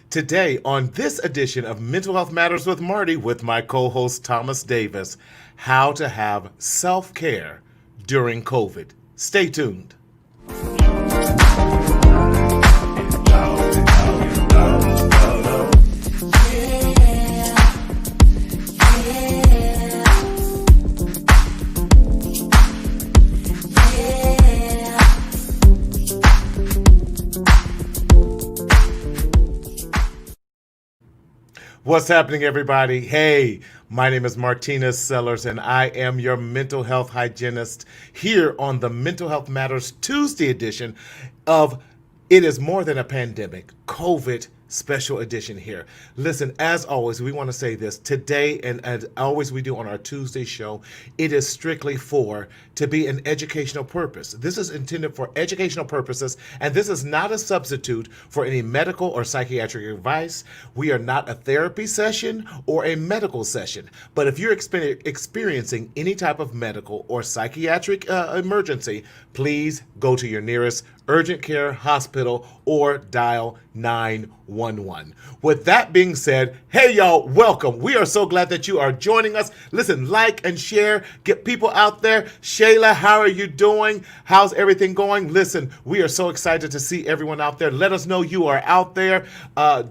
Today, on this edition of Mental Health Matters with Marty, with my co host Thomas Davis, how to have self care during COVID. Stay tuned. What's happening, everybody? Hey, my name is Martinez Sellers, and I am your mental health hygienist here on the Mental Health Matters Tuesday edition of It Is More Than a Pandemic, COVID special edition here. Listen, as always, we want to say this today, and as always we do on our Tuesday show, it is strictly to be an educational purpose. This is intended for educational purposes, and this is not a substitute for any medical or psychiatric advice. We are not a therapy session or a medical session, but if you're experiencing any type of medical or psychiatric emergency, please go to your nearest urgent care hospital or dial 911. With that being said, hey y'all, welcome. We are so glad that you are joining us. Listen, like and share, get people out there. Shayla, how are you doing? How's everything going? Listen, we are so excited to see everyone out there. Let us know you are out there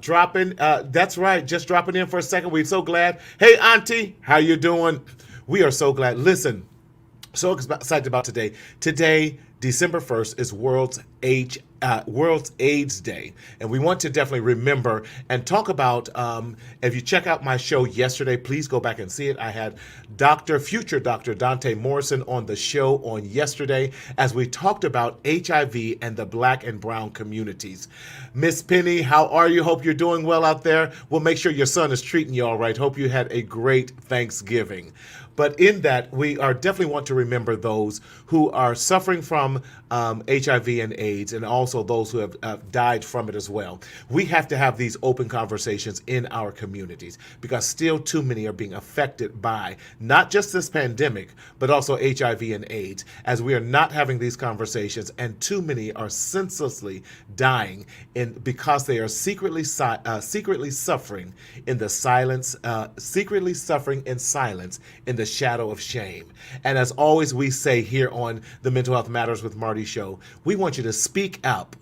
dropping. That's right, just dropping in for a second. We're so glad. Hey Auntie, how you doing? We are so glad. Listen, so excited about today. Today, December 1st is World's AIDS Day. And we want to definitely remember and talk about, if you check out my show yesterday, please go back and see it. I had future Dr. Dante Morrison on the show on yesterday as we talked about HIV and the Black and Brown communities. Miss Penny, how are you? Hope you're doing well out there. We'll make sure your son is treating you all right. Hope you had a great Thanksgiving. But in that, we are definitely want to remember those who are suffering from HIV and AIDS, and also those who have died from it as well. We have to have these open conversations in our communities because still too many are being affected by not just this pandemic, but also HIV and AIDS, as we are not having these conversations, and too many are senselessly dying because they are secretly suffering in the silence, secretly suffering in silence in the shadow of shame. And as always, we say here on the Mental Health Matters with Marty show, we want you to speak out,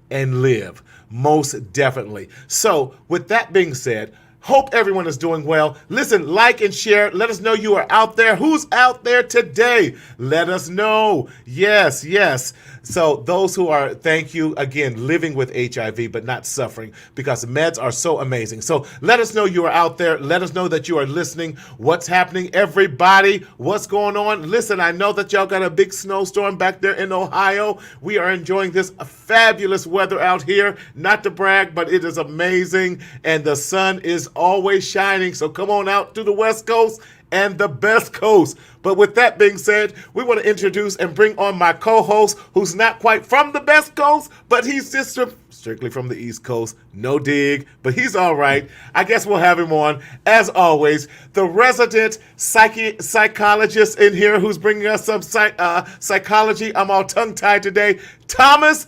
and live. Most definitely. So with that being said, hope everyone is doing well. Listen, like and share. Let us know you are out there. Who's out there today? Let us know. Yes, yes. So those who are, thank you again, living with HIV but not suffering, because meds are so amazing. So let us know you are out there. Let us know that you are listening. What's happening, everybody? What's going on? Listen, I know that y'all got a big snowstorm back there in Ohio. We are enjoying this fabulous weather out here. Not to brag, but it is amazing. And the sun is always shining. So come on out to the West Coast and the best coast. But with that being said, we want to introduce and bring on my co-host, who's not quite from the best coast, but he's just strictly from the East Coast. No dig, but he's all right. I guess we'll have him on. As always, the resident psychologist in here who's bringing us some psychology. I'm all tongue-tied today. Thomas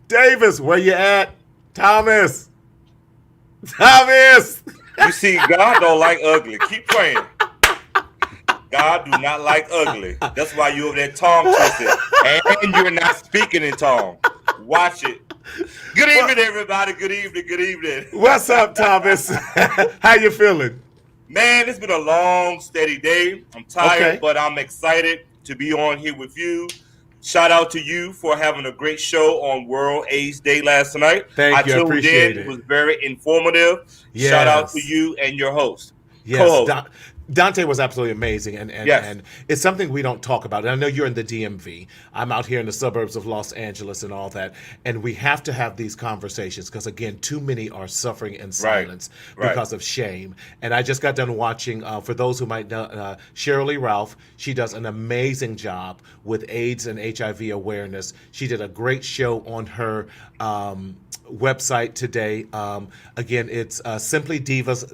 Davis, where you at? Thomas! You see, God don't like ugly. Keep praying. God do not like ugly. That's why you over there tongue twisted. And you're not speaking in tongue. Watch it. Good evening, everybody. Good evening. What's up, Thomas? How you feeling? Man, it's been a long, steady day. I'm tired, but I'm excited to be on here with you. Shout out to you for having a great show on World AIDS Day last night. Thank you. I appreciate it. It was very informative. Yes. Shout out to you and your host. Yes. Co-host. Dante was absolutely amazing, and it's something we don't talk about. And I know you're in the DMV. I'm out here in the suburbs of Los Angeles and all that, and we have to have these conversations because, again, too many are suffering in silence because of shame. And I just got done watching, for those who might know, Shirley Ralph. She does an amazing job with AIDS and HIV awareness. She did a great show on her website today. Again, it's Simply Divas.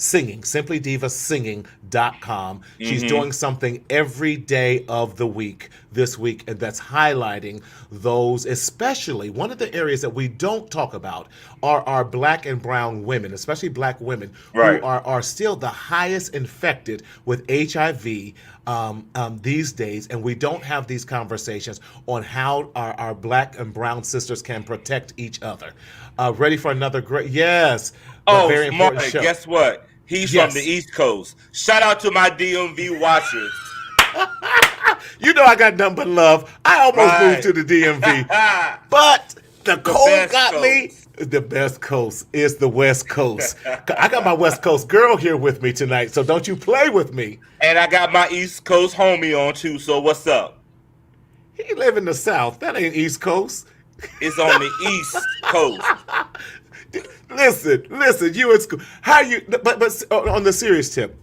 Singing, simplydivasinging.com. She's doing something every day of the week this week, and that's highlighting those, especially one of the areas that we don't talk about are our black and brown women, especially black women Right. who are still the highest infected with HIV these days, and we don't have these conversations on how our black and brown sisters can protect each other. Ready for another great, yes, Oh, very important Marty, show. guess what? He's Yes. from the East Coast. Shout out to my DMV watchers. You know I got nothing but love. I almost Right. moved to the DMV, but the cold best got me. coast. The best coast is the West Coast. I got my West Coast girl here with me tonight, so don't you play with me. And I got my East Coast homie on too, so what's up? He live in the South. That ain't East Coast. It's on the East Coast. Listen, you in school. How you? But on the serious tip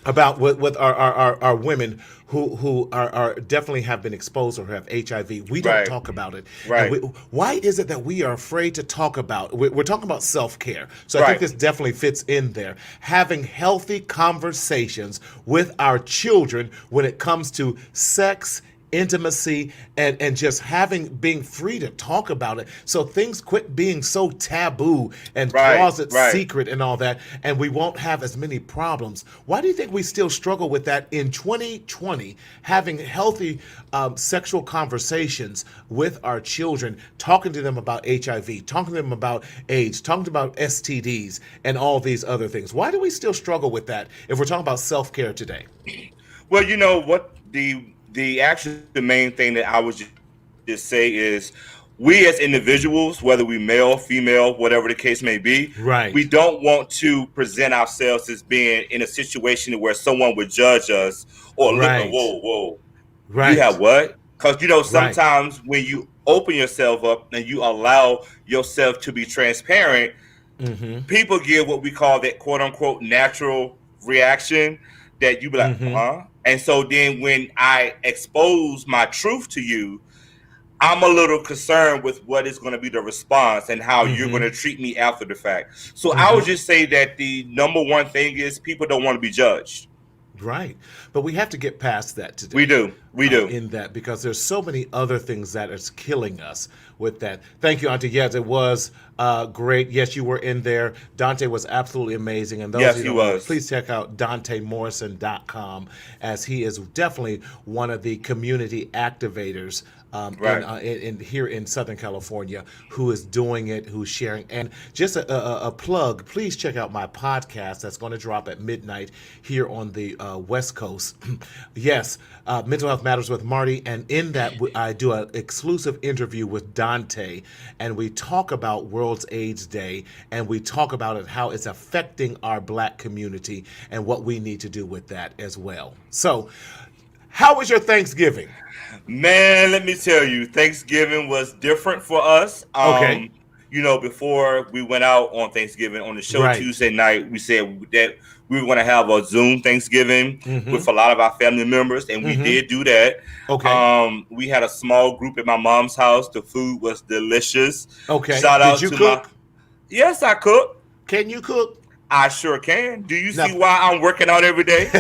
about with our women who are definitely have been exposed or have HIV, we don't Right. talk about it. Right. And why is it that we are afraid to talk about? We're talking about self-care, so I Right. think this definitely fits in there. Having healthy conversations with our children when it comes to sex, intimacy, and just being free to talk about it, so things quit being so taboo and Right, closet right. secret and all that, and we won't have as many problems. Why do you think we still struggle with that in 2020, having healthy sexual conversations with our children, talking to them about HIV, talking to them about AIDS, talking about STDs and all these other things? Why do we still struggle with that if we're talking about self-care today? Well, you know what, the main thing that I would just say is we as individuals, whether we male, female, whatever the case may be, Right. we don't want to present ourselves as being in a situation where someone would judge us or look Right. at, whoa, Right. you have what? Because, you know, sometimes when you open yourself up and you allow yourself to be transparent, people give what we call that quote unquote natural reaction that you be like, huh? And so then when I expose my truth to you, I'm a little concerned with what is going to be the response and how you're going to treat me after the fact. So I would just say that the number one thing is people don't want to be judged. Right. But we have to get past that today. We do. We do. In that, because there's so many other things that is killing us with that. Thank you, Auntie. Yes, it was great. Yes, you were in there. Dante was absolutely amazing. And those Yes, of you he who don't know, was. please check out DanteMorrison.com, as he is definitely one of the community activators Right. in here in Southern California, who is doing it, who's sharing. And just a plug, please check out my podcast that's going to drop at midnight here on the West Coast. Yes, Mental Health Matters with Marty, and in that I do an exclusive interview with Dante, and we talk about World's AIDS Day, and we talk about it, how it's affecting our black community and what we need to do with that as well. So, how was your Thanksgiving? Man, let me tell you, Thanksgiving was different for us. Okay. You know, before we went out on Thanksgiving on the show Right. Tuesday night, we said that we were going to have a Zoom Thanksgiving with a lot of our family members, and we did do that. Okay. We had a small group at my mom's house. The food was delicious. Okay. Shout out Did you to cook? Yes, I cook. Can you cook? I sure can. Do you Now- see why I'm working out every day?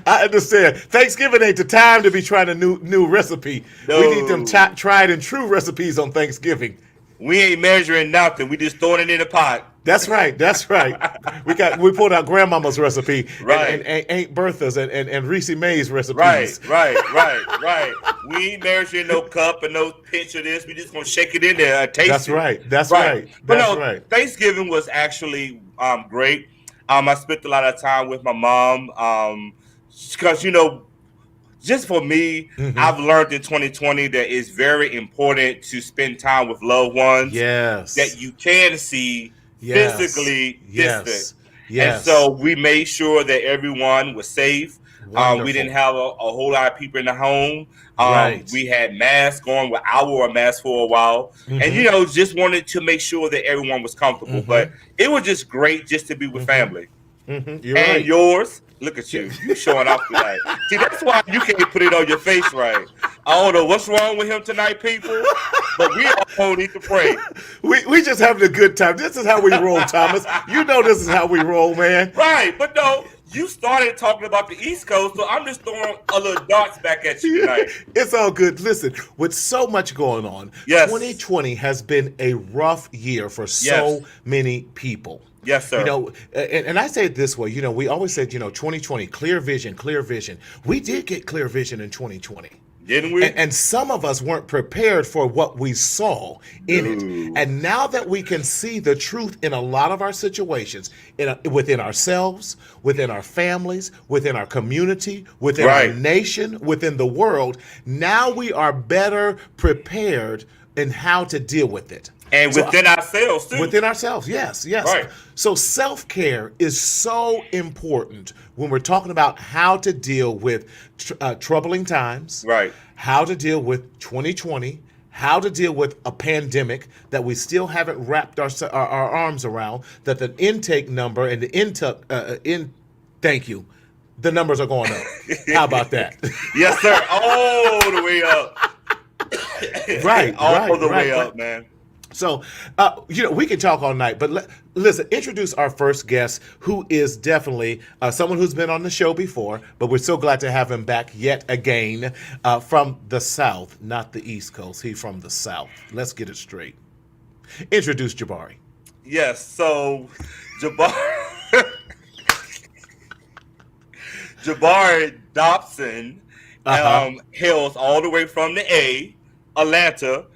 I understand. Thanksgiving ain't the time to be trying a new recipe. No. We need them tried and true recipes on Thanksgiving. We ain't measuring nothing. We just throwing it in the pot. That's right. That's right. We pulled out Grandmama's recipe, Right. and Aunt Bertha's and Reese May's recipes. Right. We ain't measuring no cup and no pinch of this. We just gonna shake it in there and taste That's it. right. That's right. But That's no, right. Thanksgiving was actually great. I spent a lot of time with my mom because, you know, just for me, I've learned in 2020 that it's very important to spend time with loved ones Yes. that you can see Yes. physically Yes. distant. Yes. And so we made sure that everyone was safe. Wonderful. We didn't have a whole lot of people in the home. Right. We had masks on. I wore a mask for a while. And, you know, just wanted to make sure that everyone was comfortable. But it was just great just to be with family. You're And right. yours, look at you. You showing off tonight. See, that's why you can't put it on your face right. I don't know what's wrong with him tonight, people, but we all need to pray. We just having a good time. This is how we roll, Thomas. You know this is how we roll, man. Right, but no, you started talking about the East Coast, so I'm just throwing a little darts back at you tonight. It's all good. Listen, with so much going on, Yes. 2020 has been a rough year for so many people. Yes, sir. You know, and I say it this way, you know, we always said, 2020, clear vision, clear vision. We did get clear vision in 2020. Didn't we? And some of us weren't prepared for what we saw in it. And now that we can see the truth in a lot of our situations, within ourselves, within our families, within our community, within our nation, within the world, now we are better prepared in how to deal with it. And within ourselves, too. Within ourselves, yes. Right. So self-care is so important when we're talking about how to deal with troubling times, Right. how to deal with 2020, how to deal with a pandemic that we still haven't wrapped our arms around, that the intake number and the thank you, the numbers are going up. How about that? Yes, sir. All the way up. All the way up, man. So, we can talk all night, but listen, introduce our first guest, who is definitely someone who's been on the show before, but we're so glad to have him back yet again from the South, not the East Coast. He's from the South. Let's get it straight. Introduce Jabari. Yes, so Jabari Dodson hails all the way from the Atlanta.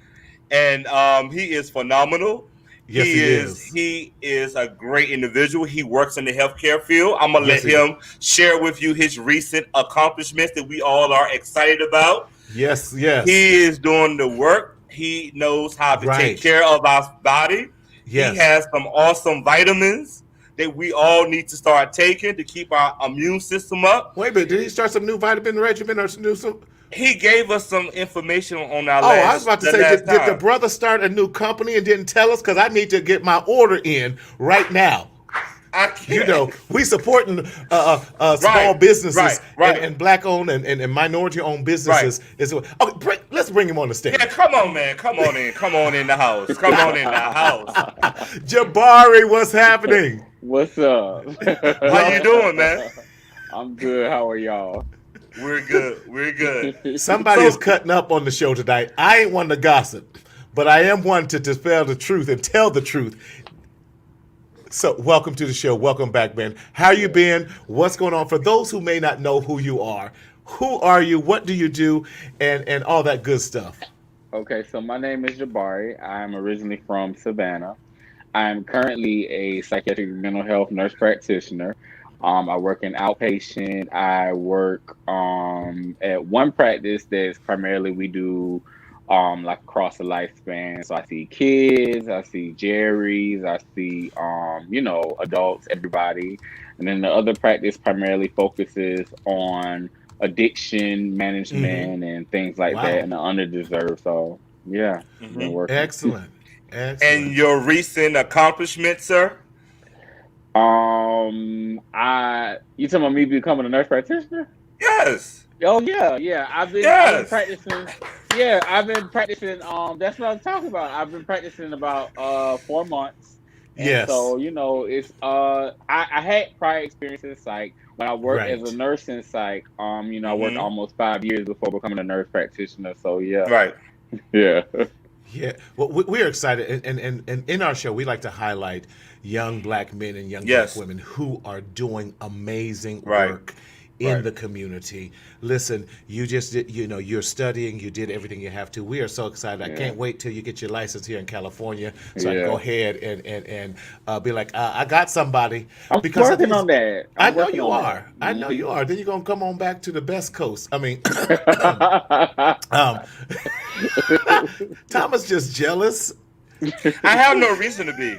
And he is phenomenal. Yes, he is. He is a great individual. He works in the healthcare field. I'm going to let him share with you his recent accomplishments that we all are excited about. Yes. He is doing the work. He knows how to take care of our body. Yes. He has some awesome vitamins that we all need to start taking to keep our immune system up. Wait a minute. Did he start some new vitamin regimen or some? He gave us some information on our I was about to say, did the brother start a new company and didn't tell us? Because I need to get my order in right now. We supporting small businesses and black-owned and minority-owned businesses. Let's bring him on the stage. Yeah, come on, man. Come on in. Come on in the house. Come on in the house. Jabari, what's happening? What's up? How you doing, man? I'm good. How are y'all? We're good. Somebody is cutting up on the show tonight. I ain't one to gossip, but I am one to dispel the truth and tell the truth. So welcome to the show. Welcome back, man. How you been? What's going on? For those who may not know who you are you? What do you do? And all that good stuff. Okay, so my name is Jabari. I'm originally from Savannah. I'm currently a psychiatric mental health nurse practitioner. I work in outpatient. I work at one practice that's primarily we do like across the lifespan. So I see kids, I see Jerry's, I see adults, everybody. And then the other practice primarily focuses on addiction management and things like that, and the underdeserved. So yeah, been working. Excellent. And your recent accomplishment, sir? You talking about me becoming a nurse practitioner? Yes. Oh yeah. I've been practicing. Yeah, I've been practicing. That's what I'm talking about. I've been practicing about 4 months. And so it's I had prior experiences like when I worked as a nurse in psych. I worked almost 5 years before becoming a nurse practitioner. So yeah. Right. Yeah. Yeah, well, we're excited, and in our show, we like to highlight young black men and young black women who are doing amazing work in the community. Listen, you just did, you're studying, you did everything you have to. We are so excited. I can't wait till you get your license here in California so I can go ahead and be like, I got somebody. I'm working on that. I know you are. I know you are. Then you're going to come on back to the best coast. I mean, Thomas just jealous. I have no reason to be.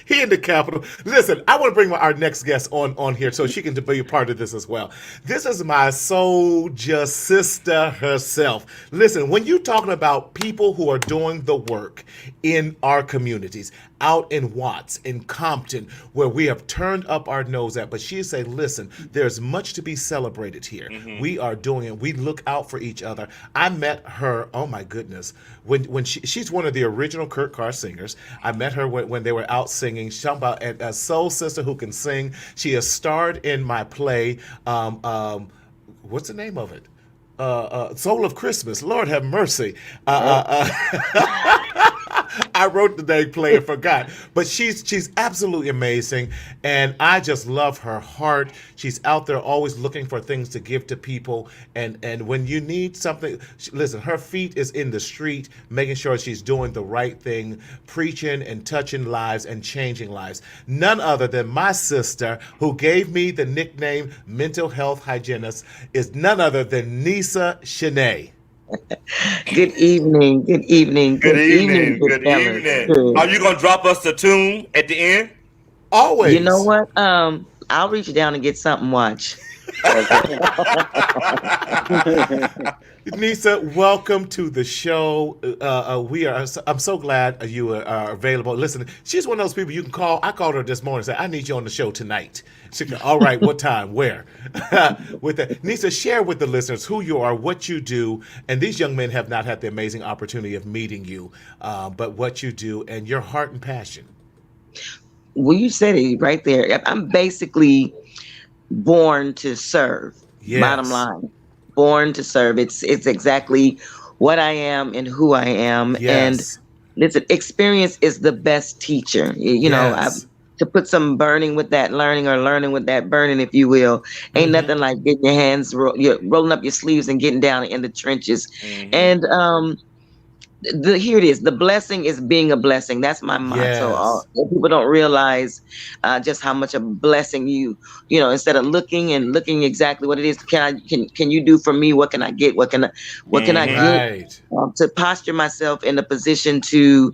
He in the Capitol. Listen, I want to bring our next guest on here so she can be a part of this as well. This is my soldier sister herself. Listen, when you're talking about people who are doing the work in our communities, out in Watts, in Compton, where we have turned up our nose at. But she said, listen, there's much to be celebrated here. We are doing it. We look out for each other. I met her, oh my goodness, when she's one of the original Kurt Carr singers. I met her when they were out singing. She's talking about a soul sister who can sing. She has starred in my play, what's the name of it? Soul of Christmas. Lord have mercy. I wrote the dang play and forgot. But she's absolutely amazing, and I just love her heart. She's out there always looking for things to give to people, and when you need something, listen, her feet is in the street, making sure she's doing the right thing, preaching and touching lives and changing lives. None other than my sister, who gave me the nickname mental health hygienist, is none other than Nysa Shenay. Good evening. Good evening. Good evening. Good fellas. evening. Good. Are you gonna drop us the tune at the end? Always. You know what? I'll reach down and get something. Watch. Nysa, welcome to the show. I'm so glad you are available. Listen, she's one of those people you can call. I called her this morning and said, I need you on the show tonight. She said, all right, what time, where? With that, Nysa, share with the listeners who you are, what you do, and these young men have not had the amazing opportunity of meeting you, but what you do and your heart and passion. Well, you said it right there. I'm basically born to serve. Yes. Bottom line, born to serve. It's exactly what I am and who I am. Yes. And listen, experience is the best teacher. You know, Yes. to put some burning with that learning, or learning with that burning, if you will, ain't nothing like getting your hands, rolling up your sleeves and getting down in the trenches. And here it is. The blessing is being a blessing. That's my motto. Yes. People don't realize just how much a blessing you know. Instead of looking exactly what it is, can you do for me? What can I get? What can I get? To posture myself in a position to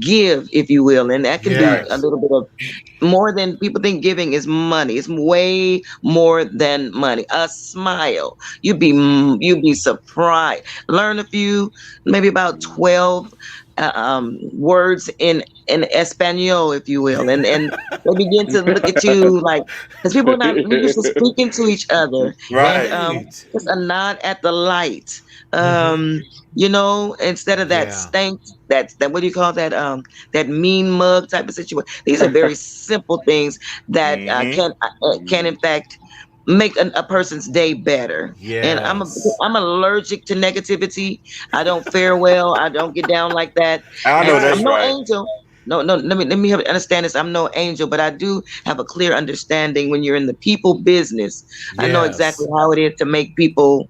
give, if you will, and that can be a little bit of more than people think. Giving is money. It's way more than money. A smile. You'd be surprised. Learn a few, maybe about 12 words in Espanol, if you will, and they begin to look at you like, because people are not used to speaking to each other, right? And just a nod at the light, you know, instead of that stank, that what do you call that, that mean mug type of situation. These are very simple things that can in fact make a person's day better. And I'm allergic to negativity. I don't fare well. I don't get down like that. I know that's I'm no right. angel. No, let me understand this. I'm no angel, but I do have a clear understanding when you're in the people business. I know exactly how it is to make people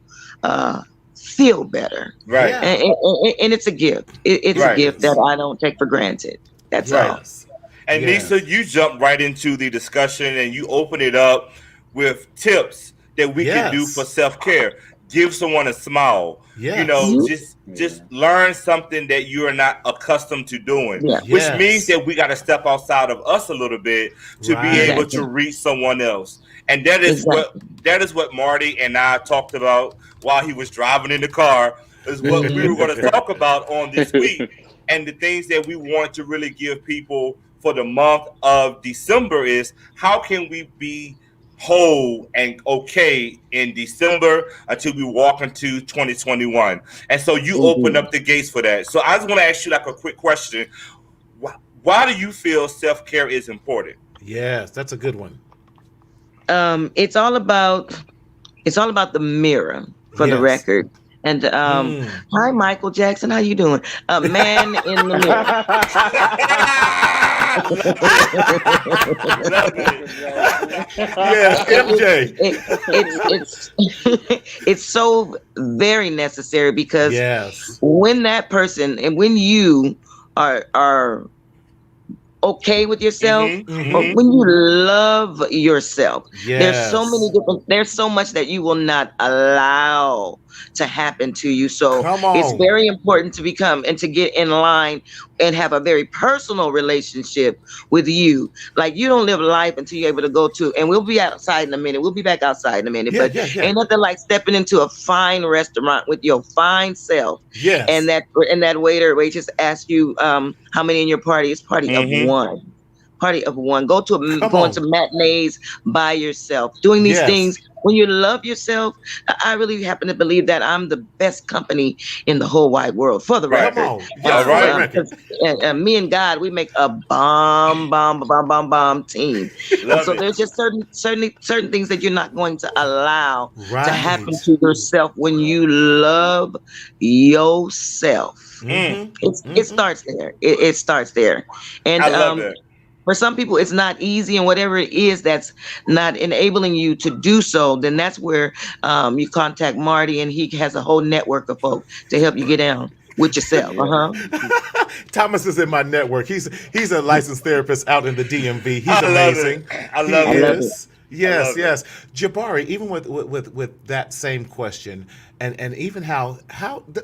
feel better. Right. And it's a gift. It's a gift that I don't take for granted. That's all. And Nysa, you jump right into the discussion and you open it up with tips that we can do for self-care. Give someone a smile. You know, just learn something that you are not accustomed to doing, which means that we got to step outside of us a little bit to be able to reach someone else. And that is what Marty and I talked about while he was driving in the car, is what we were going to talk about on this week. And the things that we want to really give people for the month of December is, how can we be whole and okay in December until we walk into 2021? And so you open up the gates for that. So I just want to ask you like a quick question. Why do you feel self-care is important? Yes, that's a good one. It's all about the mirror, for the record. And hi, Michael Jackson, how you doing? Man in the mirror. MJ. It's so very necessary, because when that person and when you are okay with yourself, but Mhm. when you love yourself, Yes. there's so much that you will not allow to happen to you. So Come it's on. very important to become and to get in line and have a very personal relationship with you. Like, you don't live life until you're able to go to, and we'll be outside in a minute. We'll be back outside in a minute, Yeah, but yeah, yeah. ain't nothing like stepping into a fine restaurant with your fine self, and Yes. that waiter or waitress asks you, how many in your party? It's party of one. Party of one. Come Going to on. matinees by yourself. Doing these Yes. things when you love yourself. I really happen to believe that I'm the best company in the whole wide world, for the Right. Come record. on. Yes, All for the right. record. Me and God, we make a bomb team. And Love so it. there's just certain things that you're not going to allow to happen Right. to yourself when you love yourself. Mhm. It starts there. It starts there. And I love it. for some people, it's not easy, and whatever it is that's not enabling you to do so, then that's where you contact Marty, and he has a whole network of folks to help you get down with yourself. Yeah. Thomas is in my network. He's a licensed therapist out in the DMV. He's I love amazing. it. I He love I it. love it. is. I Yes, love it. yes. Jabari, even with that same question, and even how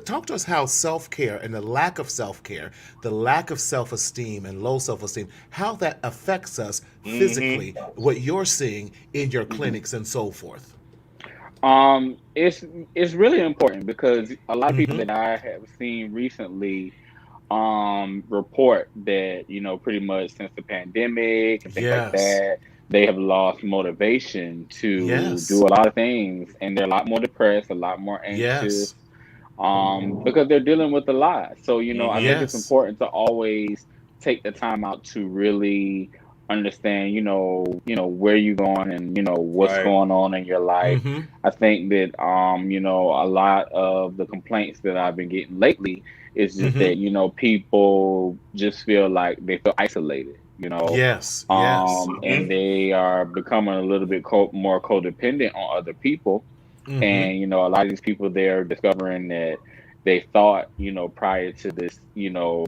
talk to us how self-care and the lack of self-care, the lack of self-esteem and low self-esteem, how that affects us physically, what you're seeing in your clinics and so forth. It's really important because a lot of people Mm-hmm. that I have seen recently report that, pretty much since the pandemic and things like Yes. that, they have lost motivation to do Yes. a lot of things, and they're a lot more depressed, a lot more anxious, Yes. because they're dealing with a lot. So, I think it's Yes. important to always take the time out to really understand, where you're going and, what's Right. going on in your life. Mm-hmm. I think that, a lot of the complaints that I've been getting lately is just Mm-hmm. that, people just feel like they feel isolated, Yes. Yes. and they are becoming a little bit more codependent on other people. Mm-hmm. And, a lot of these people, they're discovering that they thought, prior to this,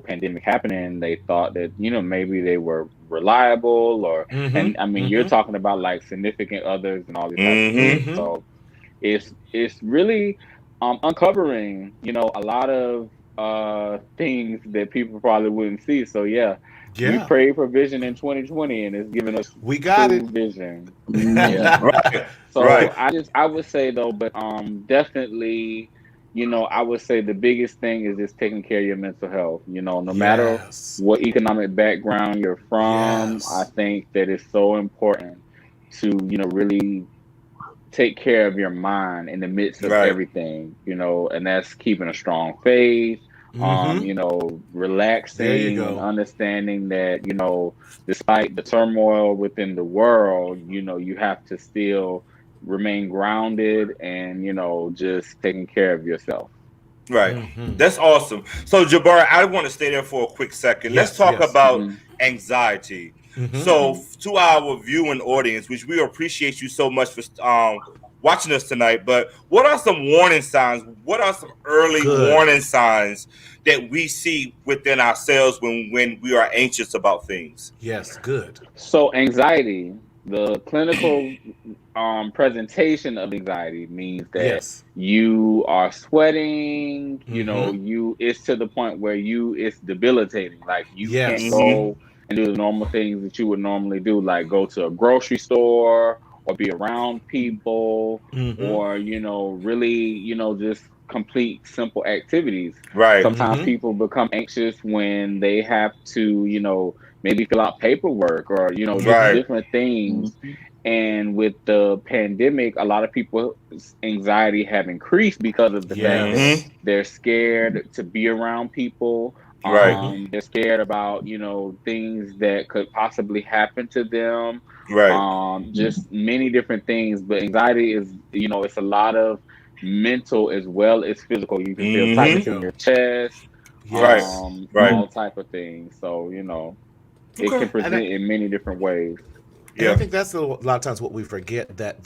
pandemic happening, they thought that, maybe they were reliable and I Mm-hmm. mean, you're Mm-hmm. talking about like significant others and all these type of things. Mm-hmm. Mm-hmm. So it's really uncovering, a lot of things that people probably wouldn't see. So yeah, we Yeah. prayed for vision in 2020, and it's given us We got it. true vision. Yeah. Mhm. Right. So Right. I would say though, but definitely, I would say the biggest thing is just taking care of your mental health. No matter Yes. what economic background you're from, I Yes. think that it's so important to, really take care of your mind in the midst of Right. everything, and that's keeping a strong faith, Mm-hmm. There you relaxing and go. understanding that, despite the turmoil within the world, you have to still remain grounded and, just taking care of yourself. Right. Mm-hmm. That's awesome. So, Jabari, I want to stay there for a quick second. Let's Yes. talk Yes. about Hmm. anxiety. Mm-hmm. So, to our viewing audience, which we appreciate you so much for watching us tonight, but what are some warning signs? What are some early Good. warning signs that we see within ourselves when we are anxious about things? Yes. Good. So anxiety, the clinical presentation of anxiety means that Yes. you are sweating, Mm-hmm. it's to the point where it's debilitating. Like you can't Yes. Mm-hmm. go and do the normal things that you would normally do, like go to a grocery store or be around people Mm-hmm. or, really, just complete simple activities. Right. Sometimes Mm-hmm. people become anxious when they have to, maybe fill out paperwork or, just Mm-hmm. Right. different things. Mhm. And with the pandemic, a lot of people's anxiety have increased because of the fact that Yes. Mm-hmm. they're scared to be around people. Right. Mm-hmm. They're scared about, things that could possibly happen to them. Right. Just many different things. But anxiety is, it's a lot of mental as well as physical. You can feel There you Mm-hmm. tightness in go. your chest, Right. Yes. Right. all type of things. So, it Okay. can present in many different ways. And I think that's a lot of times what we forget, that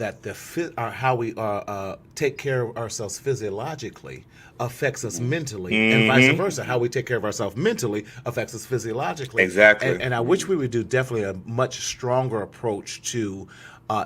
how we take care of ourselves physiologically affects us mentally, and vice versa. How we take care of ourselves mentally affects us physiologically. Exactly. And I wish we would do definitely a much stronger approach to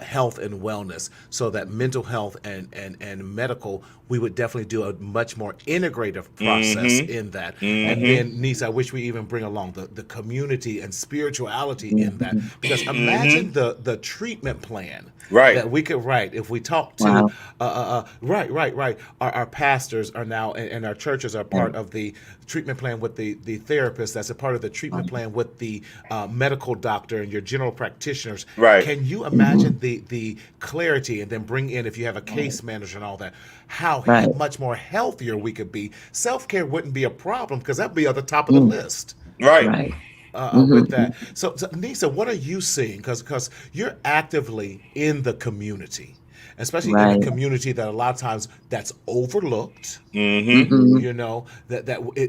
health and wellness, so that mental health and medical, we would definitely do a much more integrative process in that. And then, Nysa, I wish we even bring along the community and spirituality in that, because imagine the treatment plan that we could write if we talk to our pastors are now, and our churches are part of the treatment plan with the therapist, that's a part of the treatment plan with the medical doctor and your general practitioners. Can you imagine the clarity, and then bring in, if you have a case manager and all that, how much more healthier we could be? Self-care wouldn't be a problem, because that'd be at the top of the list. With that. So Nysa, what are you seeing? Because you're actively in the community, especially in a community that a lot of times that's overlooked. You know,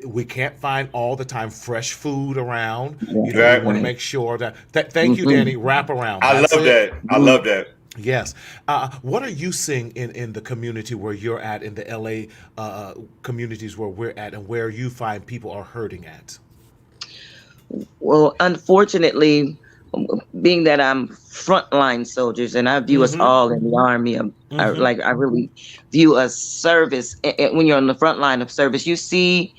we can't find all the time fresh food around. You know, we want to make sure that thank you, Danny, wrap around. I love that. Yes. What are you seeing in the community where you're at, in the LA communities where we're at, and where you find people are hurting at? Well, unfortunately, being that I'm frontline soldiers, and I view us all in the Army, I really view us service. And when you're on the front line of service, you see,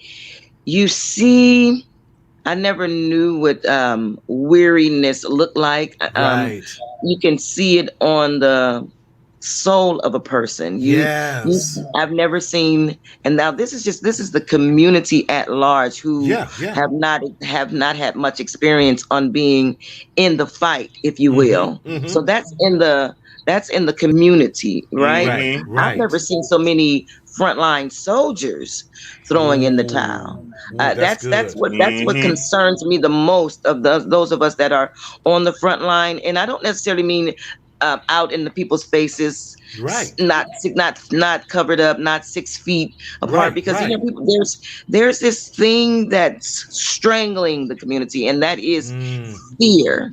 I never knew what weariness looked like. You can see it on the soul of a person. I've never seen, and now this is the community at large who have not had much experience on being in the fight, if you will. So that's in the community, right? I've never seen so many frontline soldiers throwing in the towel. That's what concerns me the most, of those of us that are on the front line. And I don't necessarily mean out in the people's faces, not covered up, not 6 feet apart, because you know, there's this thing that's strangling the community, and that is fear.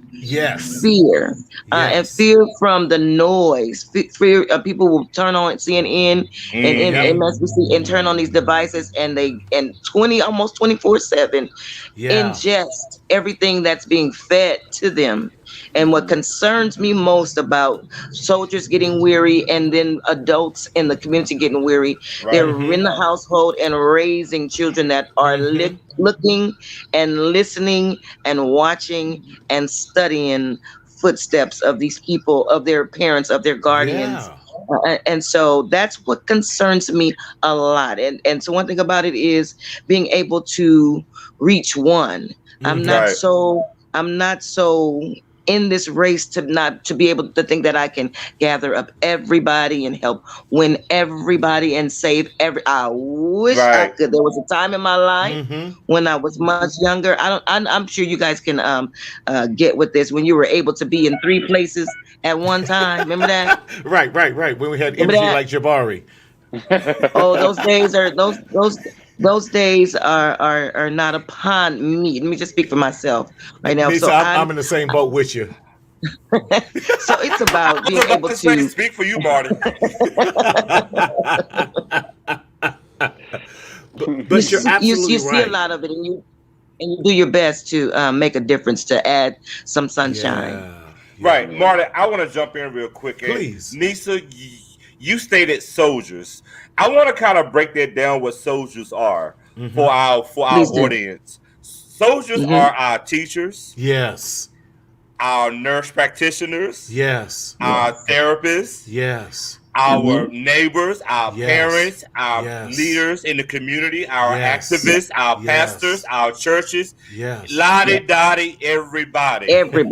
Fear, and fear from the noise. Fear. People will turn on CNN and MSNBC and turn on these devices, and almost 24/7 ingest everything that's being fed to them. And what concerns me most about soldiers getting weary, and then adults in the community getting weary, they're in the household and raising children that are looking and listening and watching and studying footsteps of these people, of their parents, of their guardians. And so that's what concerns me a lot. And so one thing about it is being able to reach one. I'm not so in this race to be able to think that I can gather up everybody and help win everybody and save I wish I could. There was a time in my life when I was much younger. I'm sure you guys can get with this, when you were able to be in 3 places at one time. Remember that? Right. When we had energy like Jabari. Oh, those days are not upon me. Let me just speak for myself right now. Nysa, So I'm in the same boat with you. So it's about being able to speak for you, Marty. but you're absolutely you see a lot of it, and you do your best to make a difference, to add some sunshine. Right, Marty, I want to jump in real quick. Please. Nysa, you stated soldiers. I want to kind of break that down, what soldiers are for our audience. Soldiers are our teachers. Yes. Our nurse practitioners. Yes. Our therapists. Yes. Our neighbors, our parents, our leaders in the community, our activists, our pastors, our churches, lottie-dottie, everybody. We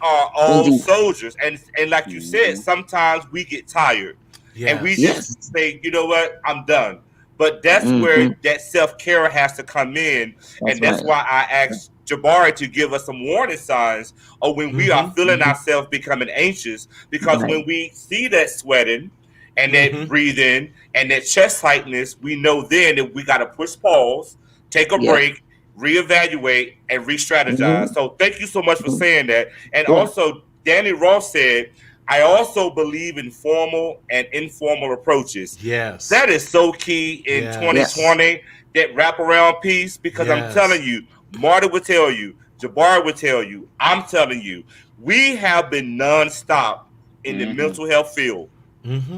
are all soldiers. And like you said, sometimes we get tired. And we just say, you know what, I'm done. But that's where that self-care has to come in. That's why I asked Jabari to give us some warning signs of when we are feeling ourselves becoming anxious, because when we see that sweating and that breathing and that chest tightness, we know then that we got to push pause, take a break, reevaluate, and re-strategize. Mhm. So thank you so much for saying that. And Yeah. also, Danny Ross said, I also believe in formal and informal approaches. Yes. That is so key in Yes. 2020, that wraparound piece, because I'm Yes. telling you, Marty would tell you, Jabari would tell you, I'm telling you, we have been nonstop in the mental health field.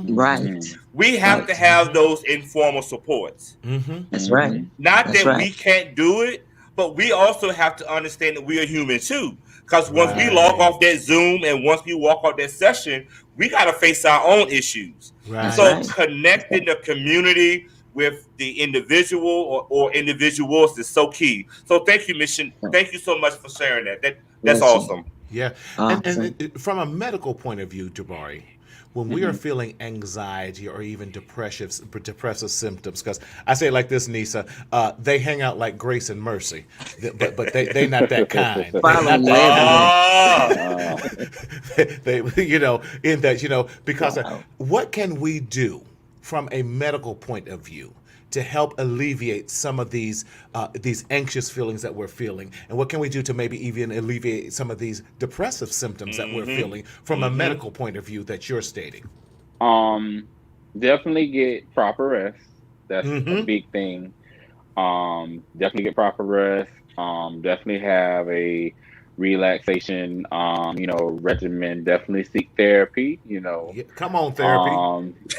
Right. We have Right. to have those informal supports. That's right. Not That's that right. we can't do it, but we also have to understand that we are human too. Because once we Right. log off that Zoom and once we walk off that session, we got to face our own issues. That's So right. connecting the community with the individual or individuals is so key. So thank you, Mission. Thank you so much for sharing that. That's Bless you. awesome. Yeah. Awesome. And from a medical point of view, Jabari, when we are feeling anxiety or even depressive symptoms, because I say it like this, Nysa, they hang out like Grace and Mercy, but they not that kind. They're Follow not you that everywhere. kind. They in that because Wow. what can we do from a medical point of view to help alleviate some of these anxious feelings that we're feeling, and what can we do to maybe even alleviate some of these depressive symptoms that we're feeling from a medical point of view that you're stating? Definitely get proper rest. That's a big thing. Definitely get proper rest. Definitely have a relaxation, regimen. Definitely seek therapy. Yeah, come on, therapy.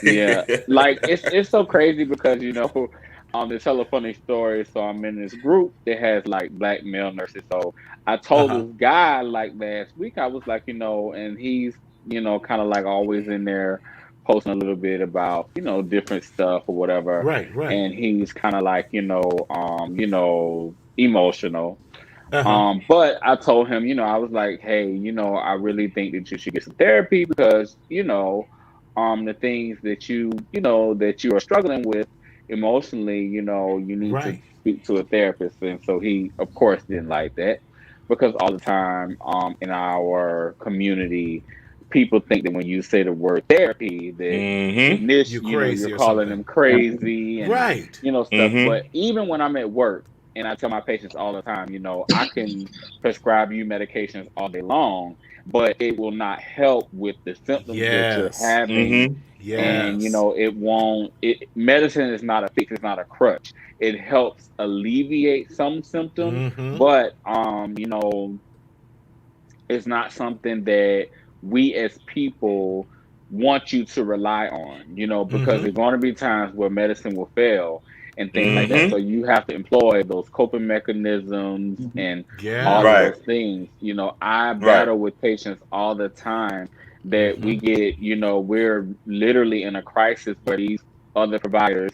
Yeah, like it's so crazy because to tell a funny story. So I'm in this group that has like black male nurses. So I told this guy like last week, I was like, and he's kind of like always in there posting a little bit about different stuff or whatever, Right. and he's kind of like emotional. But I told him, I was like, hey, I really think that you should get some therapy because, the things that you are struggling with emotionally, you need to Right. speak to a therapist. And so he, of course, didn't like that because all the time, in our community, people think that when you say the word therapy, that You crazy you're or calling something. them crazy and Right. stuff. But even when I'm at work, and I tell my patients all the time, I can prescribe you medications all day long, but it will not help with the symptoms that you're Yes. having. And Yes. it won't. Medicine is not a fix; it's not a crutch. It helps alleviate some symptoms, but it's not something that we as people want you to rely on, because there's going to be times where medicine will fail and things like that. So you have to employ those coping mechanisms and Yeah. all of Right. those things. I Right. battle with patients all the time that we get, we're literally in a crisis where these other providers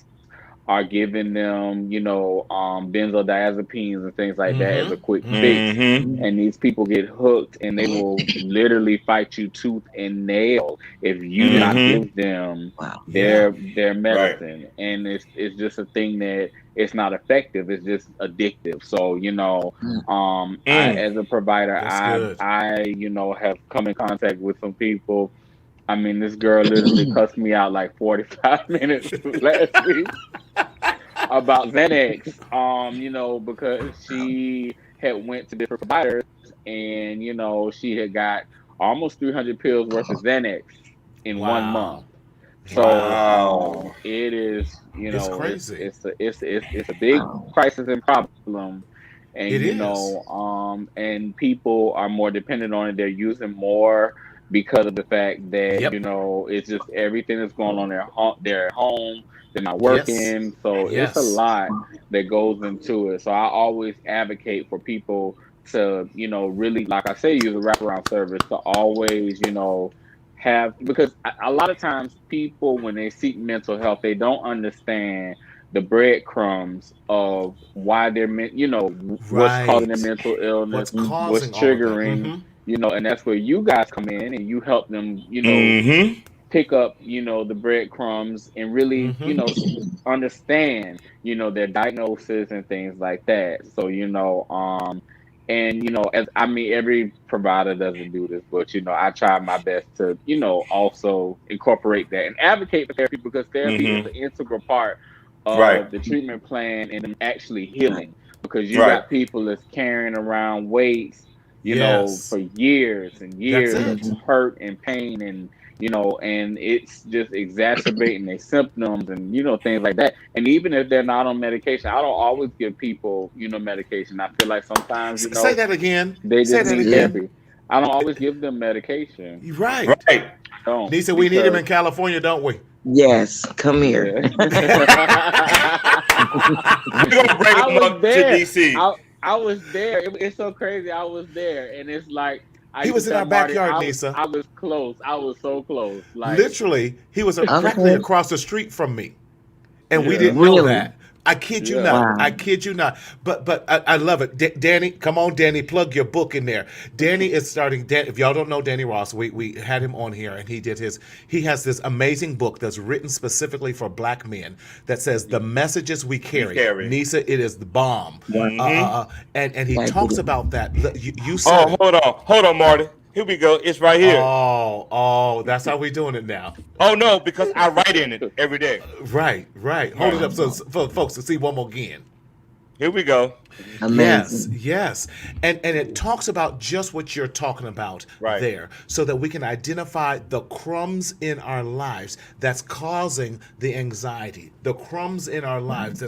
are giving them, benzodiazepines and things like that as a quick fix. And these people get hooked and they will literally fight you tooth and nail if you do not give them Wow. their Right. medicine. And it's just a thing that it's not effective. It's just addictive. So, I as a provider, That's good. I have come in contact with some people. I mean, this girl literally cussed me out like 45 minutes last week about Xanax, because she had went to different providers and, she had got almost 300 pills worth of Xanax in 1 month. Wow. So Wow. it is, It's crazy. it's a big Wow. crisis and problem. And It is. and people are more dependent on it. They're using more because of the fact that Yep. it's just everything that's going on. They're at home. They're not Yes. working, so it's a Yes. lot that goes into it. So I always advocate for people to really, like I say, use a wraparound service to always have, because a lot of times people, when they seek mental health, they don't understand the breadcrumbs of why they're what's causing their Right. mental illness, What's what's causing all of that? triggering, and that's where you guys come in and you help them pick up the breadcrumbs and really understand their diagnosis and things like that. So and as I mean, every provider doesn't do this, but I try my best to also incorporate that and advocate for therapy, because therapy is an integral part Right. of the treatment plan and them actually healing. because you Right. got people that's carrying around weights, Yes. for years and years That's of it. hurt and pain, and and it's just exacerbating their symptoms and things like that. And even if they're not on medication, I don't always give people medication. I feel like sometimes Say that again. they Say just that need again. therapy. I don't always give them medication. You're right. Right. I don't, Nisa, we need him in because California, don't we? Yes, come here. yeah. We're gonna bring I them was up to there. DC. I was there. It's so crazy. I was there, and it's like I He used was to in tell our Marty, backyard, Nisa. I was close. I was so close. Like Literally, he was practically Okay. across the street from me, and we Yeah. didn't know Really? that. I kid you Yeah. not. Wow. I kid you not. But I love it. Danny, come on, Danny, plug your book in there. Danny is starting. If y'all don't know Danny Ross, we had him on here, and he has this amazing book that's written specifically for Black men that says the messages we carry. carry. Nisa, it is the bomb. And he Thank talks you. about that. You said it. Hold on, Marty. Here we go. It's right here. Oh, that's how we doing it now. Oh no, because I write in it every day. Right. Hold it up so for folks to see one more again. Here we go. Amazing. Yes. And it talks about just what you're talking about Right. there, so that we can identify the crumbs in our lives that's causing the anxiety, the crumbs in our lives.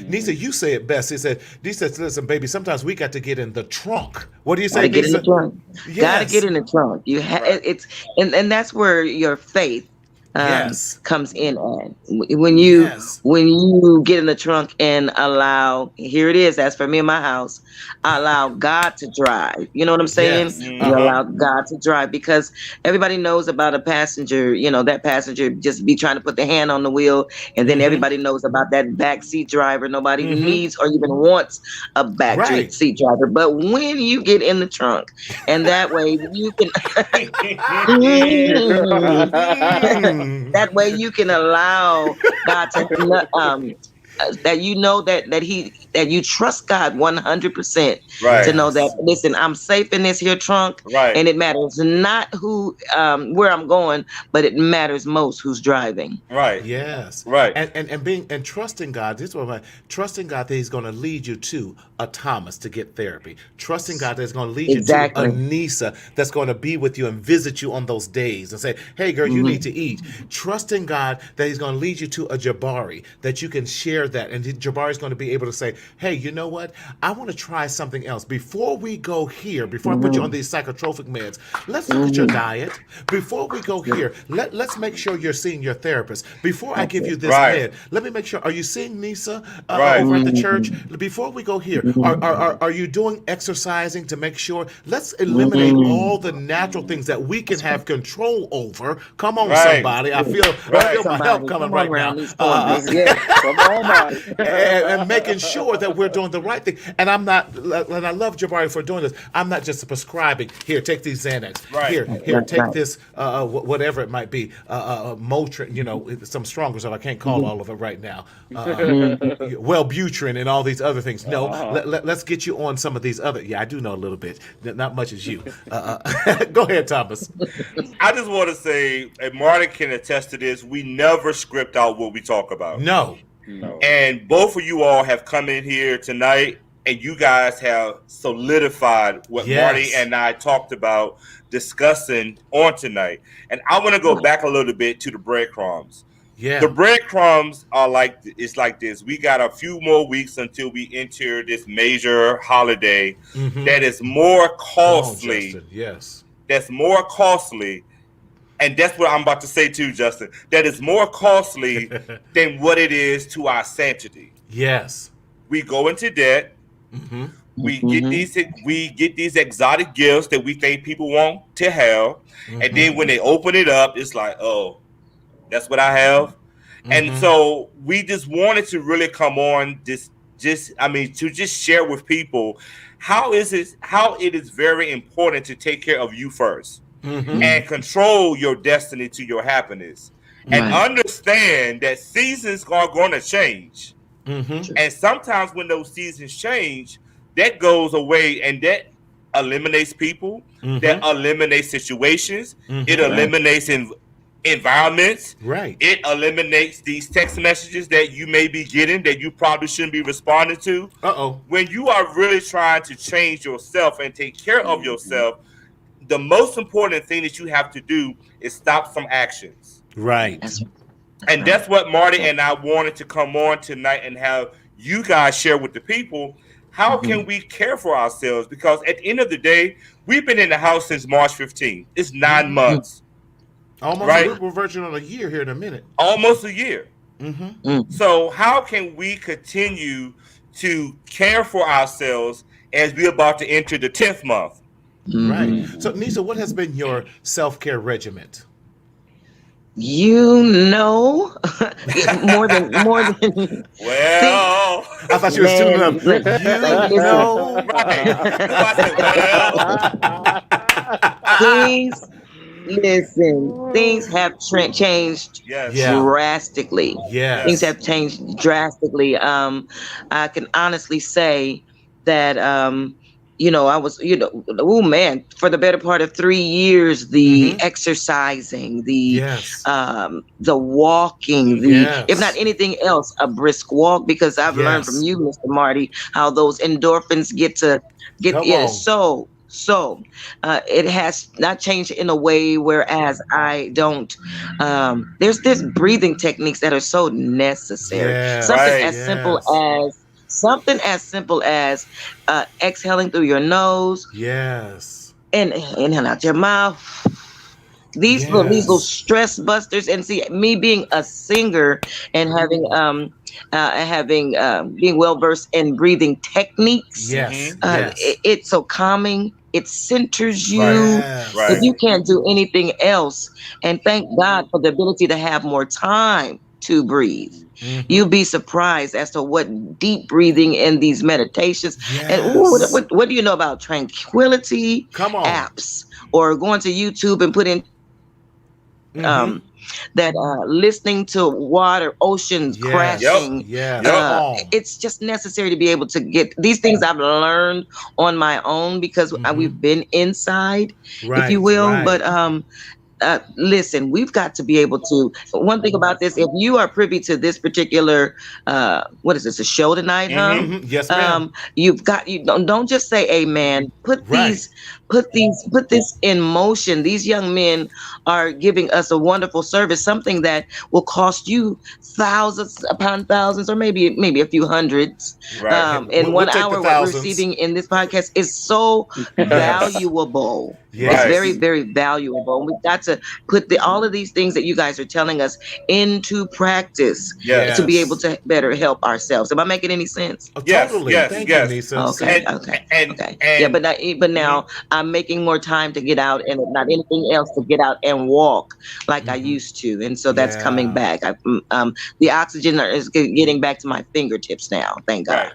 Nisa, you say it best. Nisa says, listen, baby, sometimes we got to get in the trunk. What do you say, Gotta get in Nisa? the trunk. Gotta Yes. get in the trunk. You have it's and that's where your faith Yes. comes in at. When you Yes. when you get in the trunk and allow, here it is, as for me in my house, I allow God to drive. You know what I'm saying? Yes. You allow God to drive, because everybody knows about a passenger, that passenger just be trying to put their hand on the wheel, and then everybody knows about that backseat driver. Nobody needs or even wants a back Right. seat driver. But when you get in the trunk, and that way you can that way you can allow God to that you trust God 100%, Right. to know that, listen, I'm safe in this here trunk, Right. and it matters not who where I'm going, but it matters most who's driving. Right. Yes. Right. And trusting God, this is what I'm trusting God that He's going to lead you to a Thomas to get therapy. Trusting God that He's going to lead Exactly. you to a Nisa that's going to be with you and visit you on those days and say, hey girl, you need to eat. Trusting God that He's going to lead you to a Jabari, that you can share that, and Jabari is going to be able to say, hey, you know what? I want to try something else. Before we go here, before I put you on these psychotropic meds, let's look at your diet. Before we go here, let's make sure you're seeing your therapist. Before I give you this Right. med, let me make sure, are you seeing Nisa Right. over at the church? Before we go here, are you doing exercising to make sure? Let's eliminate all the natural things that we can have control over. Come on, Right. somebody. I feel my help coming Come right around now. these corners. Yeah. Come on, man. And making sure that we're doing the right thing. And and I love Jabari for doing this. I'm not just prescribing, here, take these Xanax. Right. Here, Right. take this, whatever it might be, Motrin, some stronger stuff. I can't call all of it right now. Wellbutrin and all these other things. No, let's get you on some of these other. Yeah, I do know a little bit. Not much as you. Go ahead, Thomas. I just want to say, and Marty can attest to this, we never script out what we talk about. No. No. And both of you all have come in here tonight, and you guys have solidified what Yes. Marty and I talked about discussing on tonight. And I want to go back a little bit to the breadcrumbs. Yeah. The breadcrumbs are like this. We got a few more weeks until we enter this major holiday that is more costly. Justin. Yes. That's more costly. And that's what I'm about to say too, Justin. That is more costly than what it is to our sanctity. Yes. We go into debt. We get these exotic gifts that we think people want to have, and then when they open it up, it's like, oh, that's what I have. And so we just wanted to really come on to just share with people how it is very important to take care of you first. And control your destiny to your happiness, and understand that seasons are going to change. And sometimes when those seasons change, that goes away, and that eliminates people, that eliminates situations, it eliminates environments. Right. It eliminates these text messages that you may be getting that you probably shouldn't be responding to. Uh-oh. When you are really trying to change yourself and take care of yourself, the most important thing that you have to do is stop some actions. Right. And that's what Marty and I wanted to come on tonight and have you guys share with the people. How can we care for ourselves? Because at the end of the day, we've been in the house since March 15th. It's 9 months. Almost, right? We're verging on a year here in a minute. Almost a year. So how can we continue to care for ourselves as we're about to enter the 10th month? Right. So, Nysa, what has been your self-care regiment? You know, more than. Well, I thought you were tuning up. You know, things have changed drastically. Yes. Things have changed drastically. I can honestly say that, I was, oh man, for the better part of 3 years, the exercising, the walking, if not anything else, a brisk walk, because I've learned from you, Mr. Marty, how those endorphins get in. So it has not changed in a way, whereas I don't, there's breathing techniques that are so necessary. Something as simple as exhaling through your nose. Yes. And inhale out your mouth. These little stress busters. And see, me being a singer and being well versed in breathing techniques. It's so calming. It centers you. If you can't do anything else, and thank God for the ability to have more time to breathe. You'd be surprised as to what deep breathing in these meditations. And what do you know about tranquility apps, or going to YouTube and put in that listening to water, oceans crashing. It's just necessary to be able to get these things. I've learned on my own because we've been inside, if you will. But listen, we've got to be able to. One thing about this, if you are privy to this particular, what is this? A show tonight, huh? Yes, ma'am. You've got. You don't just say amen. Put this in motion. These young men are giving us a wonderful service, something that will cost you thousands upon thousands, or maybe a few hundreds. In 1 hour, what we're receiving in this podcast is so valuable. It's very, very valuable. And we've got to put all of these things that you guys are telling us into practice to be able to better help ourselves. Am I making any sense? Totally. Thank you, Nysa. Okay. But now I'm making more time to get out, and not anything else, to get out and walk like I used to. And so that's coming back. The oxygen is getting back to my fingertips now. Thank God.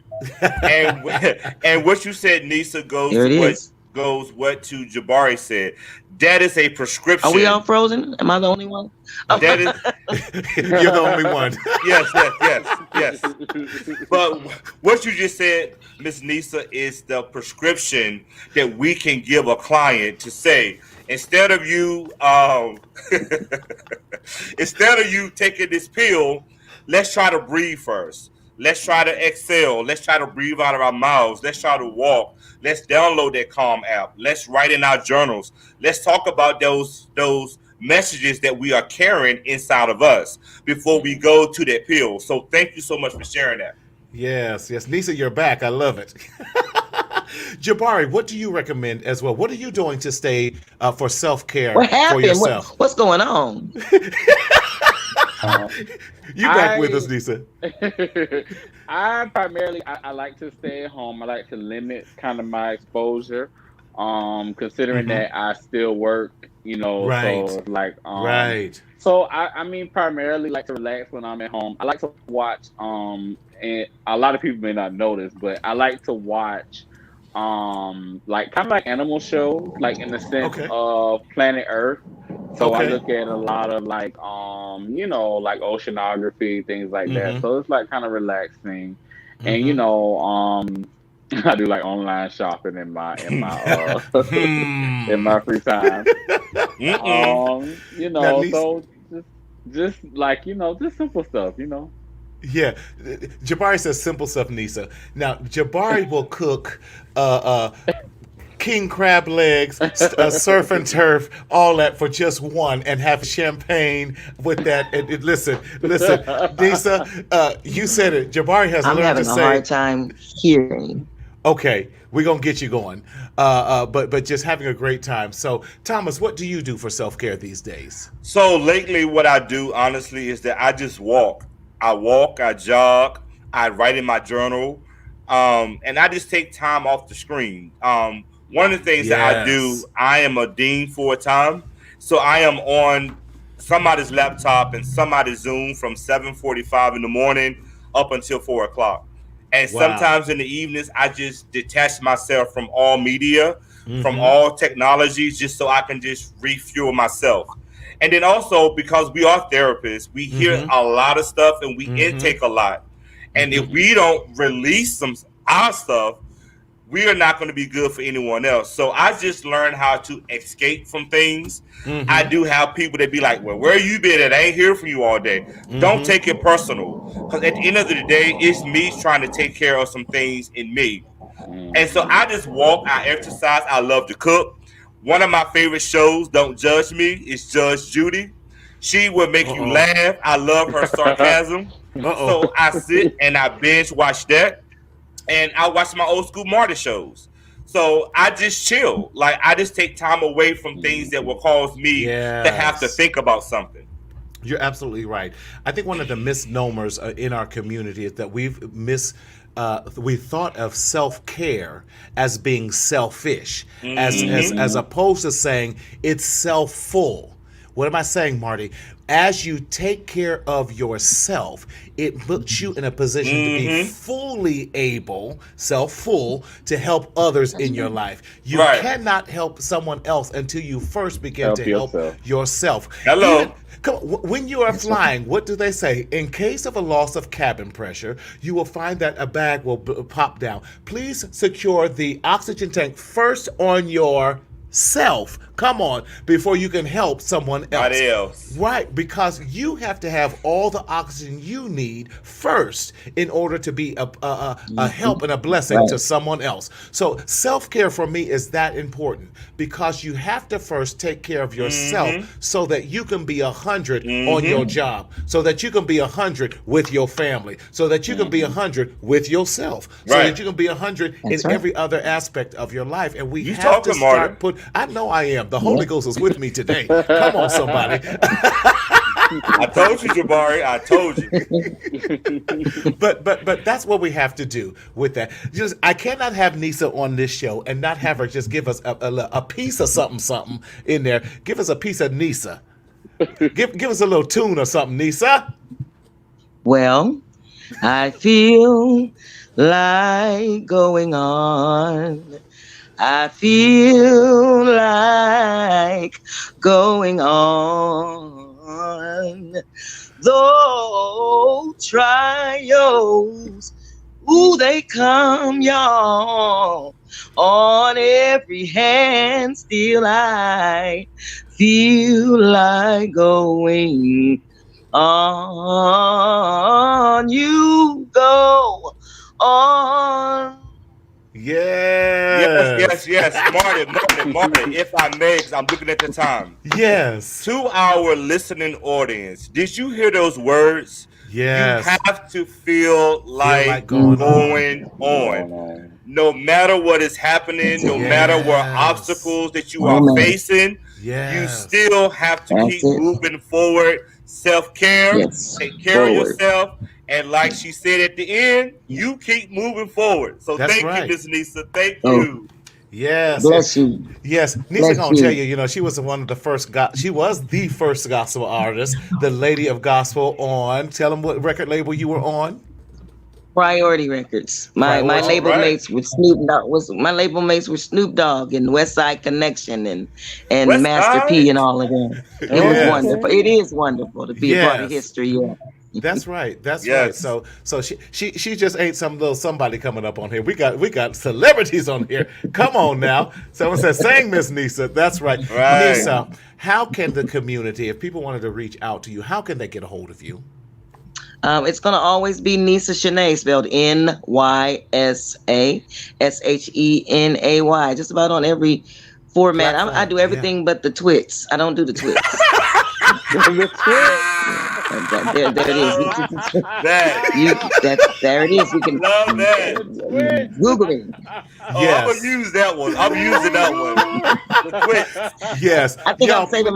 And what you said, Nysa, goes what to Jabari said. That is a prescription. Are we all frozen? Am I the only one? That is. You're the only one. Yes. But what you just said, Miss Nysa, is the prescription that we can give a client to say, instead of you taking this pill, let's try to breathe first. Let's try to exhale. Let's try to breathe out of our mouths. Let's try to walk. Let's download that Calm app. Let's write in our journals. Let's talk about those messages that we are carrying inside of us before we go to that pill. So thank you so much for sharing that. Yes. Nysa, you're back. I love it. Jabari, what do you recommend as well? What are you doing to stay for self-care for yourself? What's going on? You back with us, Nysa? I primarily I like to stay at home. I like to limit kind of my exposure, considering that I still work. So like So I mean, primarily like to relax when I'm at home. I like to watch and a lot of people may not notice, but I like to watch like kind of like animal shows, like in the sense of Planet Earth. So I look at a lot of like like oceanography, things like that. So it's like kind of relaxing. And I do like online shopping in my in my free time. So just like just simple stuff. Yeah, Jabari says simple stuff, Nysa. Now, Jabari will cook king crab legs, surf and turf, all that for just one, and have champagne with that. Listen, Nysa, you said it. Jabari has I'm learned to having a say, hard time hearing. "Okay, we're gonna get you going," but just having a great time. So, Thomas, what do you do for self care these days? So lately, what I do honestly is that I just walk. I walk, I jog, I write in my journal, and I just take time off the screen. One of the things that I do, Yes. I am a dean for a time, so I am on somebody's laptop and somebody's Zoom from 7:45 in the morning up until 4 o'clock. And Wow. sometimes in the evenings, I just detach myself from all media, from Mm-hmm. all technologies, just so I can just refuel myself. And then also because we are therapists, we hear Mm-hmm. a lot of stuff and we Mm-hmm. intake a lot. And if Mm-hmm. we don't release some our stuff, we are not going to be good for anyone else. So I just learned how to escape from things. I Mm-hmm. do have people that be like, well, where you been at? I ain't hear from you all day. Don't Mm-hmm. take it personal. Because at the end of the day, it's me trying to take care of some things in me. And so Hmm. I just walk, I exercise, I love to cook. One of my favorite shows, Don't Judge Me, is Judge Judy. She will make you Uh-oh. laugh. I love her sarcasm. So Uh-oh. I sit and I binge watch that. And I watch my old school Marty shows. So I just chill. Like I just take time away from things that will cause me to have to Yes. think about something. You're absolutely right. I think one of the misnomers in our community is that we thought of self care as being selfish, as Mm-hmm. opposed to saying it's self full. What am I saying, Marty? As you take care of yourself, it puts you in a position to be Mm-hmm. fully able, self full, to help others in your life. You Right. cannot help someone else until you first begin Help to help yourself. yourself. Even Hello. come on, when you are That's right. flying, what do they say? In case of a loss of cabin pressure, you will find that a bag will pop down. Please secure the oxygen tank first on yourself. Come on, before you can help someone else. Somebody else. Right, because you have to have all the oxygen you need first in order to be a help and a blessing to Right. someone else. So, self care for me is that important because you have to first take care of yourself Mm-hmm. so that you can be 100 on your Mm-hmm. job, so that you can be 100 with your family, so that you can be Hmm. 100 with yourself, so Right. that you can be 100 in That's right. every other aspect of your life. And we You have to talking, Marty. start put. I know I am. The Yeah. Holy Ghost is with me today. Come on, somebody. I told you, Jabari. I told you. But that's what we have to do with that. Just I cannot have Nysa on this show and not have her just give us a piece of something in there. Give us a piece of Nysa. Give us a little tune or something, Nysa. Well, I feel like going on. I feel like going on. Though trials, ooh, they come, y'all. On every hand, still I feel like going on. You go on. Yes, yes, Yes. yes. Marty, if I may, 'cause I'm looking at the time. Yes. To our listening audience, did you hear those words? You Yes. have to feel Feel like like going on. going on. Going on. No matter what is happening, That's no it. matter what Yes. obstacles that you Oh, are man. facing, you Yes. still have to That's keep it. moving forward. Self-care, Yes. take care of Forward. yourself. And like she said at the end, you keep moving forward. So That's thank you, right. Miss Nysa. Thank Oh, you. Yes. bless you. Yes, Nisa Bless gonna tell you. you, she was one of the first. She was the first gospel artist, the lady of gospel. On, tell them what record label you were on. Priority Records. My Priority. All label right. mates with Snoop Dogg was my label mates with Snoop Dogg and West Side Connection and West Master P Side. and all of them. It was Yes, wonderful. Okay. It is wonderful to be a part of yes. history. Yeah. That's right. That's right. Yes. So she just ain't some little somebody coming up on here. We got celebrities on here. Come on now. Someone says, "Sang Miss Nysa." That's right. Right. Nysa, how can the community, if people wanted to reach out to you, how can they get a hold of you? It's gonna always be Nysa Shenay, spelled Nysa Shenay, just about on every format. I do everything but the twits. I don't do the twits. There it is. There it is. You can Love that. Google me. Oh, I'm gonna use that one. I'm using that one. The twist. Yes. I think I'm saving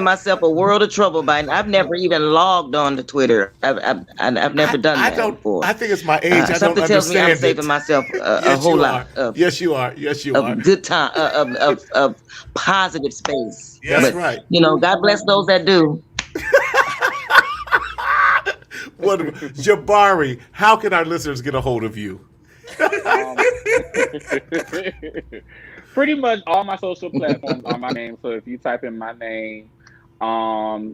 myself a world of trouble by. I've never even logged on to Twitter. I've never done that before. I think it's my age. I don't something tells me I'm understand saving myself a whole lot of. Yes, you are. Yes, you are. Good time of positive space. Yes. That's right. God bless those that do. Wonderful. Jabari, how can our listeners get a hold of you? Pretty much all my social platforms are my name. So if you type in my name,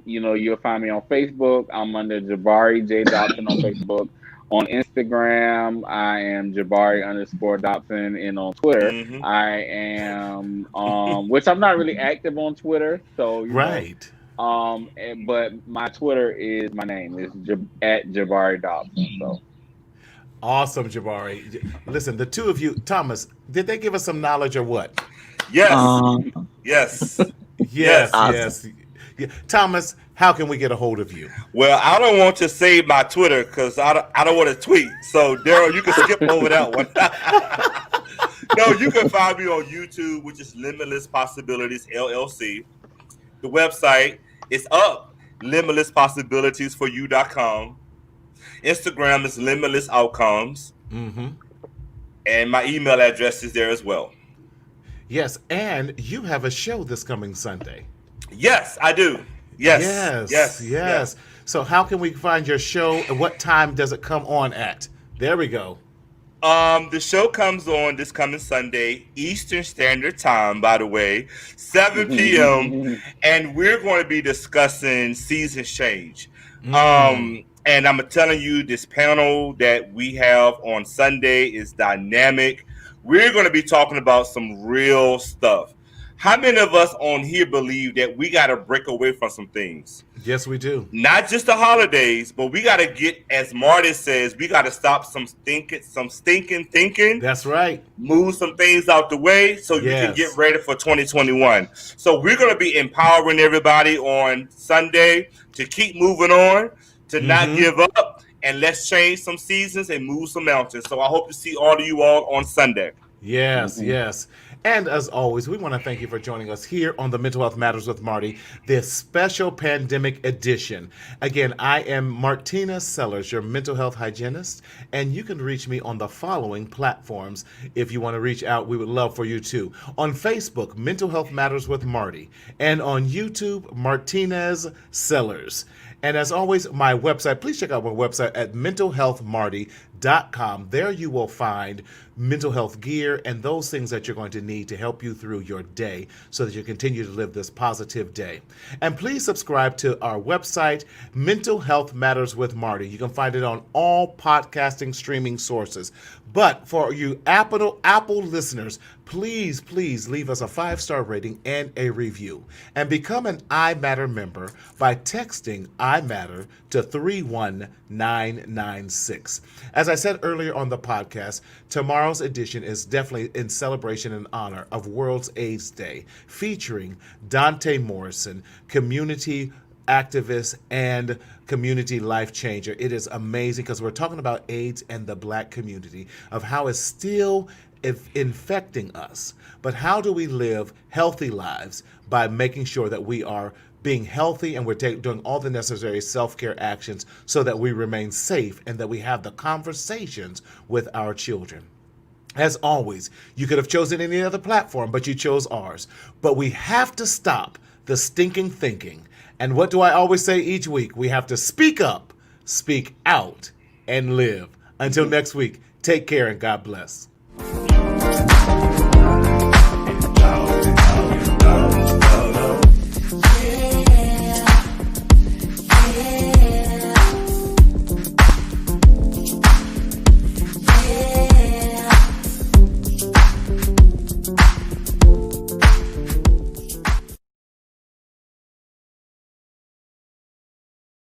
you'll find me on Facebook. I'm under Jabari J. Dodson on Facebook. On Instagram, I am Jabari_Dodson, and on Twitter, I am which I'm not really active on Twitter, so Right. but my Twitter is my name is at Jabari Dodson. So Awesome, Jabari. Listen, the two of you, Thomas, did they give us some knowledge or what? Yes. Yes, Yes. yes. Yeah. Thomas, how can we get a hold of you? Well, I don't want to say my Twitter because I don't want to tweet. So, Daryl, you can skip over that one. No, you can find me on YouTube, which is Limitless Possibilities LLC. The website is up, limitlesspossibilitiesforyou.com. Instagram is Limitless Outcomes. Mm-hmm. And my email address is there as well. Yes, and you have a show this coming Sunday. Yes, I do. Yes. So how can we find your show and what time does it come on at? There we go. The show comes on this coming Sunday, Eastern Standard Time, by the way, 7 p.m. And we're going to be discussing seasons change. And I'm telling you, this panel that we have on Sunday is dynamic. We're going to be talking about some real stuff. How many of us on here believe that we got to break away from some things? Yes, we do. Not just the holidays, but we got to get, as Marty says, we got to stop some stinking thinking. That's right. Move some things out the way so you can get ready for 2021. So we're going to be empowering everybody on Sunday to keep moving on, to not give up, and let's change some seasons and move some mountains. So I hope to see all of you all on Sunday. Yes, yes. And as always, we want to thank you for joining us here on the Mental Health Matters with Marty, this special pandemic edition. Again, I am Martina Sellers, your mental health hygienist, and you can reach me on the following platforms. If you want to reach out, we would love for you to. On Facebook, Mental Health Matters with Marty, and on YouTube, Martinez Sellers. And as always, my website, please check out my website at mentalhealthmarty.com. There you will find mental health gear and those things that you're going to need to help you through your day so that you continue to live this positive day. And please subscribe to our website, Mental Health Matters with Marty. You can find it on all podcasting streaming sources. But for you Apple listeners, please leave us a 5-star rating and a review. And become an iMatter member by texting iMatter to 31996. As I said earlier on the podcast, tomorrow's edition is definitely in celebration and honor of World's AIDS Day, featuring Dante Morrison, community activist and community life changer. It is amazing because we're talking about AIDS and the Black community, of how it's still infecting us. But how do we live healthy lives by making sure that we are being healthy and we're doing all the necessary self-care actions so that we remain safe and that we have the conversations with our children. As always, you could have chosen any other platform, but you chose ours. But we have to stop the stinking thinking. And what do I always say each week? We have to speak up, speak out, and live. Until next week, take care and God bless.